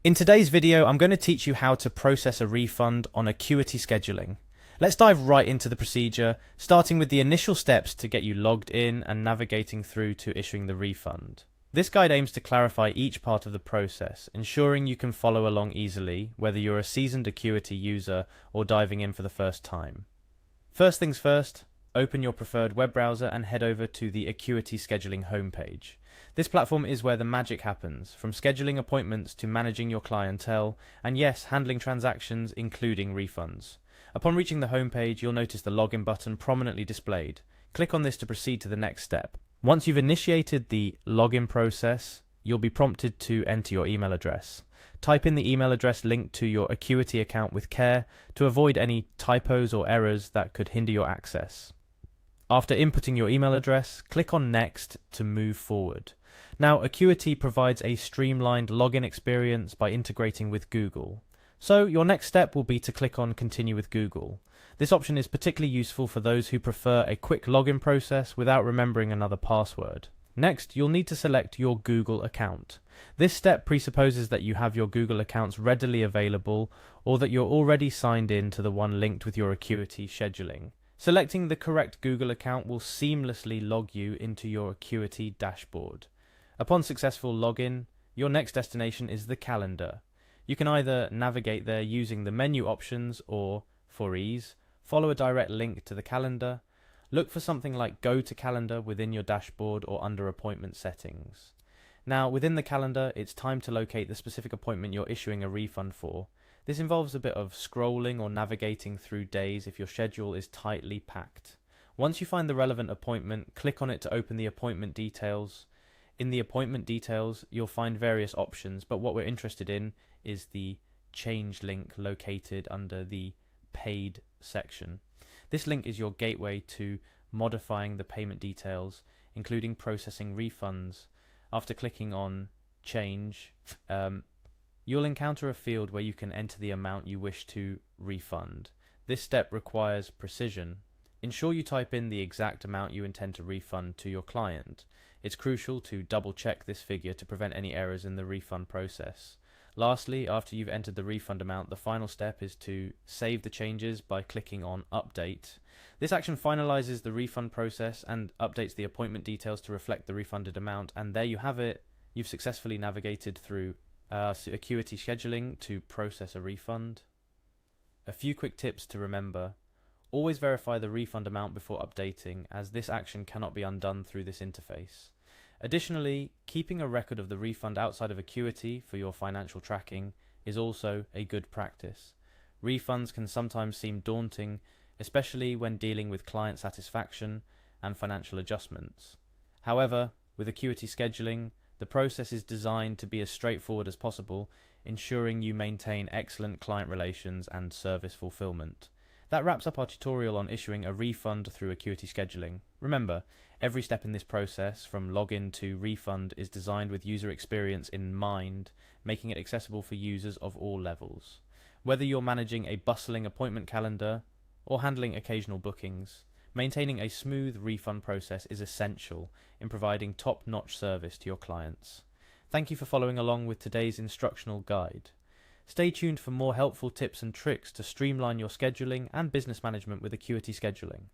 In today's video, I'm going to teach you how to process a refund on Acuity scheduling. Let's dive right into the procedure, starting with the initial steps to get you logged in and navigating through to issuing the refund. This guide aims to clarify each part of the process, ensuring you can follow along easily, whether you're a seasoned Acuity user or diving in for the first time. First things first, open your preferred web browser and head over to the Acuity scheduling homepage. This platform is where the magic happens, from scheduling appointments to managing your clientele, and yes, handling transactions including refunds. Upon reaching the homepage, you'll notice the login button prominently displayed. Click on this to proceed to the next step. Once you've initiated the login process, you'll be prompted to enter your email address. Type in the email address linked to your Acuity account with care to avoid any typos or errors that could hinder your access. After inputting your email address, click on Next to move forward. Now, Acuity provides a streamlined login experience by integrating with Google. So, your next step will be to click on Continue with Google. This option is particularly useful for those who prefer a quick login process without remembering another password. Next, you'll need to select your Google account. This step presupposes that you have your Google accounts readily available or that you're already signed in to the one linked with your Acuity scheduling. Selecting the correct Google account will seamlessly log you into your Acuity dashboard. Upon successful login, your next destination is the calendar. You can either navigate there using the menu options or, for ease, follow a direct link to the calendar. Look for something like Go to Calendar within your dashboard or under Appointment Settings. Now, within the calendar, it's time to locate the specific appointment you're issuing a refund for. This involves a bit of scrolling or navigating through days if your schedule is tightly packed. Once you find the relevant appointment, click on it to open the appointment details. In the appointment details, you'll find various options, but what we're interested in is the change link located under the paid section. This link is your gateway to modifying the payment details, including processing refunds. After clicking on change, you'll encounter a field where you can enter the amount you wish to refund. This step requires precision. Ensure you type in the exact amount you intend to refund to your client. It's crucial to double check this figure to prevent any errors in the refund process. Lastly, after you've entered the refund amount, the final step is to save the changes by clicking on Update. This action finalizes the refund process and updates the appointment details to reflect the refunded amount, and there you have it. You've successfully navigated through Acuity scheduling to process a refund. A few quick tips to remember. Always verify the refund amount before updating, as this action cannot be undone through this interface. Additionally, keeping a record of the refund outside of Acuity for your financial tracking is also a good practice. Refunds can sometimes seem daunting, especially when dealing with client satisfaction and financial adjustments. However, with Acuity scheduling, the process is designed to be as straightforward as possible, ensuring you maintain excellent client relations and service fulfillment. That wraps up our tutorial on issuing a refund through Acuity scheduling. Remember, every step in this process, from login to refund, is designed with user experience in mind, making it accessible for users of all levels. Whether you're managing a bustling appointment calendar or handling occasional bookings, maintaining a smooth refund process is essential in providing top-notch service to your clients. Thank you for following along with today's instructional guide. Stay tuned for more helpful tips and tricks to streamline your scheduling and business management with Acuity scheduling.